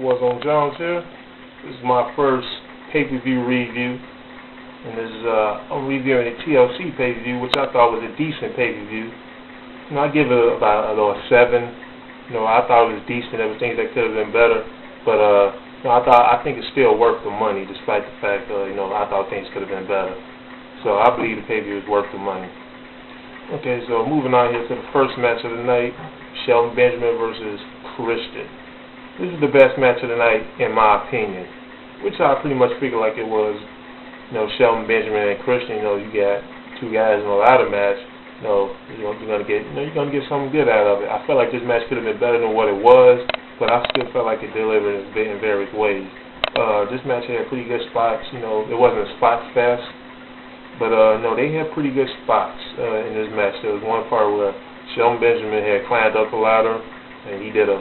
What's on Jones here? This is my first pay-per-view review, and this is I'm reviewing the TLC pay-per-view, which I thought was a decent pay-per-view. I give it about a 7. I thought it was decent. There were things that could have been better, but I think it's still worth the money, despite the fact I thought things could have been better. So I believe the pay-per-view is worth the money. Okay, so moving on here to the first match of the night, Shelton Benjamin versus Kingston. This is the best match of the night, in my opinion, which I pretty much figured like it was. Shelton Benjamin and Kingston. You got two guys in a ladder match. You're gonna get something good out of it. I felt like this match could have been better than what it was, but I still felt like it delivered in various ways. This match had pretty good spots. It wasn't a spot fest, but they had pretty good spots in this match. There was one part where Shelton Benjamin had climbed up the ladder and he did a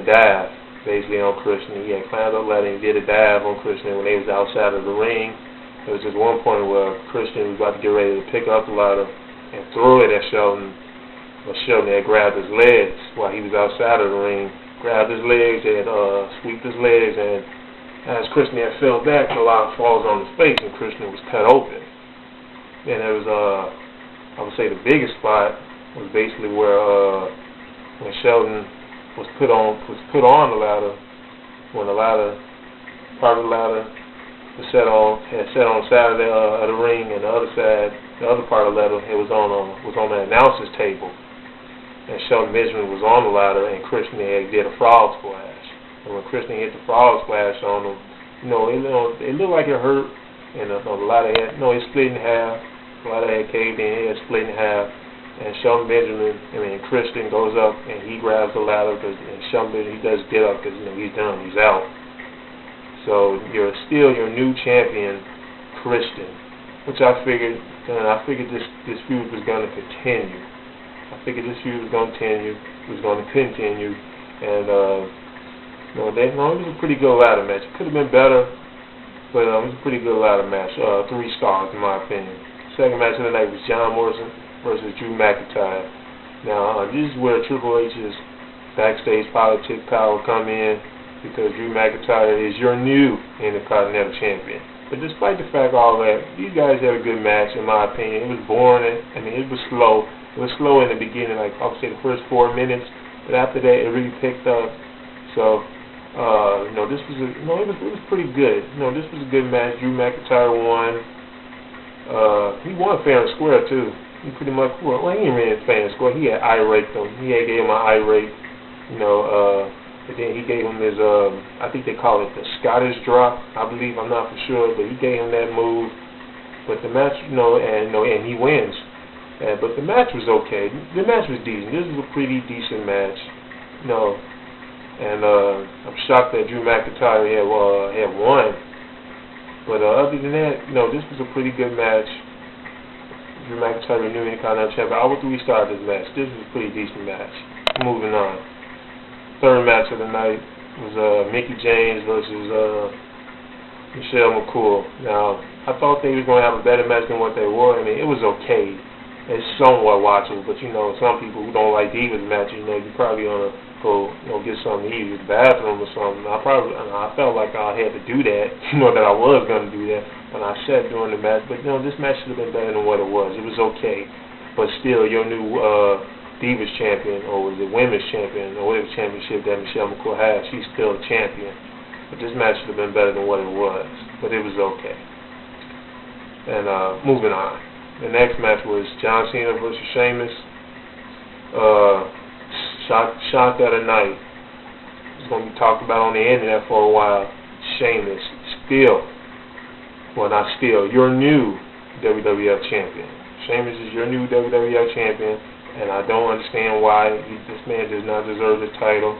dive basically on Kingston. He had climbed up the ladder and he did a dive on Kingston when they was outside of the ring. There was just one point where Kingston was about to get ready to pick up the ladder and throw it at Shelton. But Shelton had grabbed his legs while he was outside of the ring, grabbed his legs and swept his legs, and as Kingston had fell back, the ladder falls on his face and Kingston was cut open. And there was I would say the biggest spot was basically where when Shelton was put on the ladder, when the ladder, part of the ladder was set on the side of the ring, and the other part of the ladder, it was on the announcer's table, and Shelton Benjamin was on the ladder, and Kingston did a frog splash. And when Kingston hit the frog splash on him, it looked like it hurt, and the ladder had, it split in half. The ladder had caved in, it split in half. And Shelton Benjamin, Kingston goes up and he grabs the ladder, and Shelton Benjamin, he does get up because he's done, he's out. So you're still your new champion, Kingston, which I figured this feud was going to continue. I figured this feud was going to continue, and it was a pretty good ladder match. It could have been better, but it was a pretty good ladder match. 3 stars in my opinion. Second match of the night was John Morrison versus Drew McIntyre. Now, this is where Triple H's backstage politic power come in, because Drew McIntyre is your new Intercontinental Champion. But despite the fact of all that, these guys had a good match, in my opinion. It was boring. It was slow. It was slow in the beginning, like I would say the first 4 minutes, but after that, it really picked up. So, this was it was pretty good. This was a good match. Drew McIntyre won. He won fair and square too. He pretty much, he didn't really fan score. He had irate them. He gave him an irate, and then he gave him his, I think they call it the Scottish drop, I believe. I'm not for sure, but he gave him that move. But the match, and he wins. But the match was okay. The match was decent. This was a pretty decent match, and I'm shocked that Drew McIntyre had won. But other than that, this was a pretty good match. Drew McIntyre, new Intercontinental Champion. I would 3 stars this match. This was a pretty decent match. Moving on. Third match of the night was Micke James versus McCool. Now, I thought they were going to have a better match than what they were. It was okay. It's somewhat watchable, but some people who don't like Divas matches, you probably want to go, get something to eat at the bathroom or something. I felt like I had to do that, that I was going to do that when I sat during the match. But this match should have been better than what it was. It was okay, but still, your new Divas champion, or was it Women's champion, or whatever championship that McCool has, she's still a champion. But this match should have been better than what it was. But it was okay. And moving on. The next match was John Cena versus Sheamus. Shock of the night. It's going to be talked about on the internet for a while. Sheamus, your new WWF champion. Sheamus is your new WWF champion, and I don't understand why this man does not deserve the title.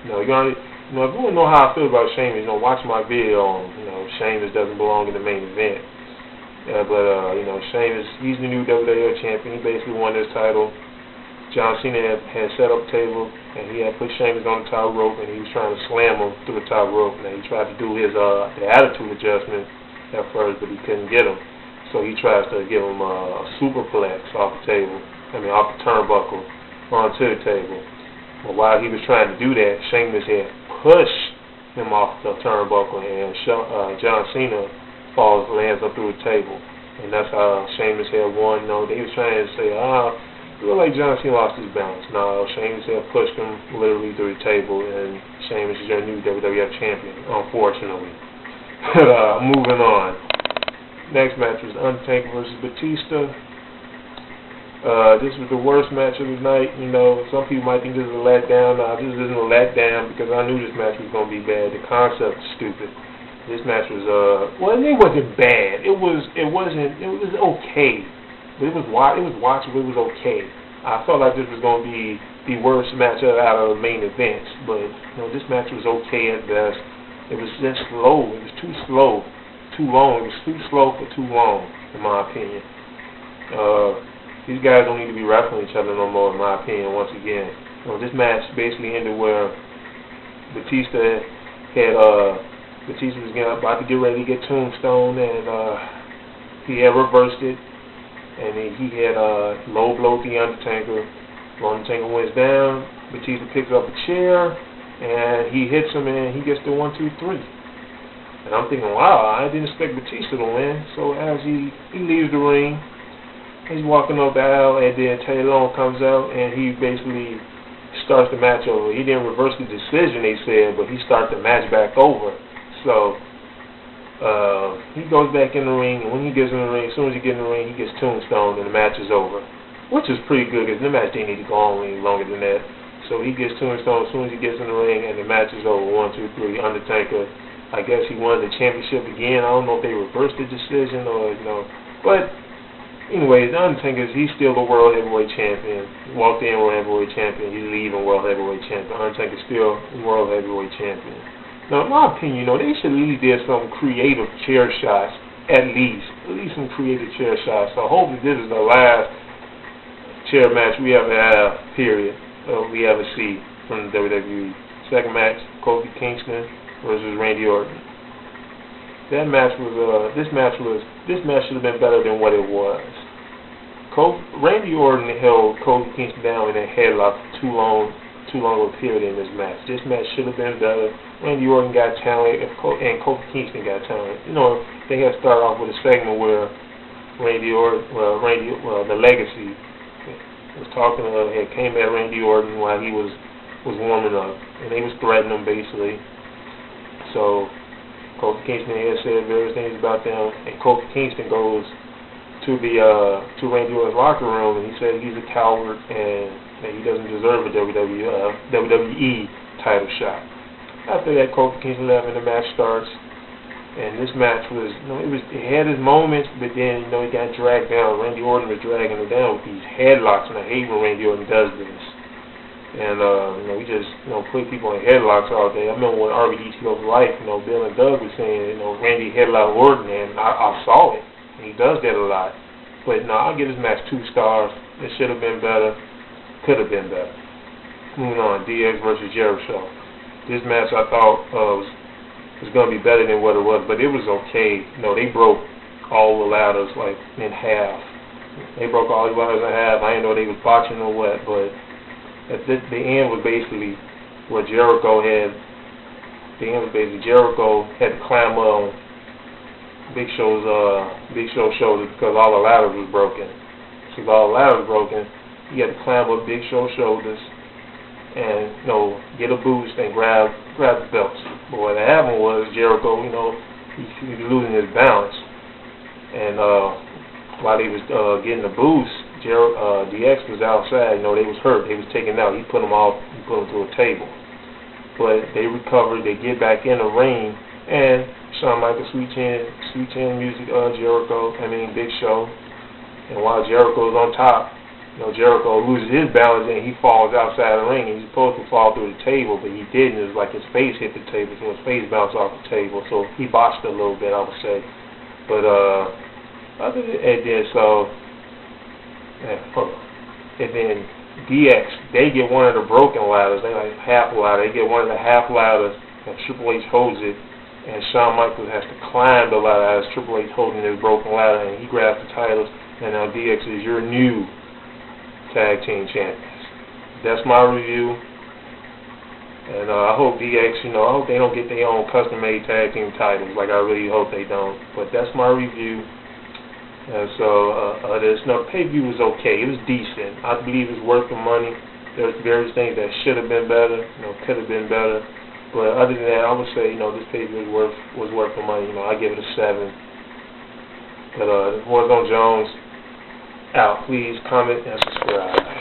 If you want to know how I feel about Sheamus, watch my video on, Sheamus doesn't belong in the main event. Sheamus, he's the new WWF champion. He basically won this title. John Cena had set up a table, and he had put Sheamus on the top rope, and he was trying to slam him through the top rope. And he tried to do his the attitude adjustment at first, but he couldn't get him. So he tries to give him a superplex off the table, off the turnbuckle onto the table. But while he was trying to do that, Sheamus had pushed him off the turnbuckle, and John Cena lands up through the table. And that's how Sheamus had won. They was trying to say, it looked like John Cena lost his balance. No, Sheamus had pushed him literally through the table, and Sheamus is your new WWF champion, unfortunately. But moving on. Next match was Undertaker versus Batista. This was the worst match of the night. Some people might think this is a letdown. This isn't a letdown because I knew this match was going to be bad. The concept was stupid. This match was it wasn't bad. It was okay. But it was watchable. It was okay. I felt like this was going to be the worst match out of the main events. But this match was okay at best. It was just slow. It was too slow, too long. It was too slow for too long, in my opinion. These guys don't need to be wrestling each other no more, in my opinion. Once again, this match basically ended where Batista was about to get ready to get tombstone, and he had reversed it, and then he had low blow the Undertaker. The Undertaker went down. Batista picks up a chair, and he hits him, and he gets the 1, 2, 3. And I'm thinking, wow, I didn't expect Batista to win. So as he leaves the ring, he's walking up the aisle, and then Taylor comes out, and he basically starts the match over. He didn't reverse the decision, they said, but he starts the match back over. So he goes back in the ring, and when he gets in the ring, as soon as he gets in the ring, he gets tombstoned, and the match is over, which is pretty good because the match didn't need to go on any longer than that. So he gets tombstoned as soon as he gets in the ring, and the match is over. 1, 2, 3. Undertaker, I guess he won the championship again. I don't know if they reversed the decision or but anyway, the Undertaker, he's still the World Heavyweight Champion. He walked in World Heavyweight Champion. He's leaving World Heavyweight Champion. Undertaker's still World Heavyweight Champion. Now, in my opinion, they should really did some creative chair shots, at least some creative chair shots. So hopefully this is the last chair match we ever have, period, we ever see from the WWE. Second match, Kofi Kingston versus Randy Orton. This match should have been better than what it was. Randy Orton held Kofi Kingston down in a headlock for too long of a period in this match. This match should have been better. Randy Orton got talent, and Kofi Kingston got talent. They had started off with a segment where the Legacy was talking came at Randy Orton while he was warming up, and they was threatening him basically. So Kofi Kingston had said various things about them, and Kofi Kingston goes to Randy Orton's locker room, and he said he's a coward and that he doesn't deserve a WWE title shot. After that, Kofi Kingston left, and the match starts. And this match was, it had its moments, but then, it got dragged down. Randy Orton was dragging it down with these headlocks, and I hate when Randy Orton does this. And, we just, put people in headlocks all day. I remember when RVD goes life, Bill and Doug was saying, Randy headlock Orton, and I saw it. And he does that a lot. But, no, I'll give this match 2 stars. It should have been better. Could have been better. Moving on, DX versus Jericsho. This match I thought was going to be better than what it was, but it was okay. They broke all the ladders like in half. They broke all the ladders in half. I didn't know they was botching or what, but at the end was basically where Jericho had to climb on Big Show's shoulders because all the ladders was broken. Because all the ladders was broken, he had to climb up Big Show's shoulders and get a boost and grab the belts. But what happened was Jericho, he was losing his balance, and while he was getting the boost, DX was outside. They was hurt. They was taken out. He put them to a table. But they recovered. They get back in the ring, and Shawn Michaels sweet chin music. Big Show, and while Jericho's on top. Jericho loses his balance and he falls outside the ring, and he's supposed to fall through the table, but he didn't. It was like his face hit the table, so his face bounced off the table, so he botched a little bit, I would say. But and then DX, they get one of the broken ladders. They like half ladder. They get one of the half ladders, and Triple H holds it, and Shawn Michaels has to climb the ladder as Triple H holding his broken ladder, and he grabs the titles, and now DX is your new Tag Team Champions. That's my review. And I hope DX, I hope they don't get their own custom-made tag team titles. Like, I really hope they don't. But that's my review. And so, the pay-per-view was okay. It was decent. I believe it's worth the money. There's various things that should have been better, could have been better. But other than that, I would say, this pay-per-view was worth the money. I give it a 7. But Morrison Jones out. Please comment and subscribe.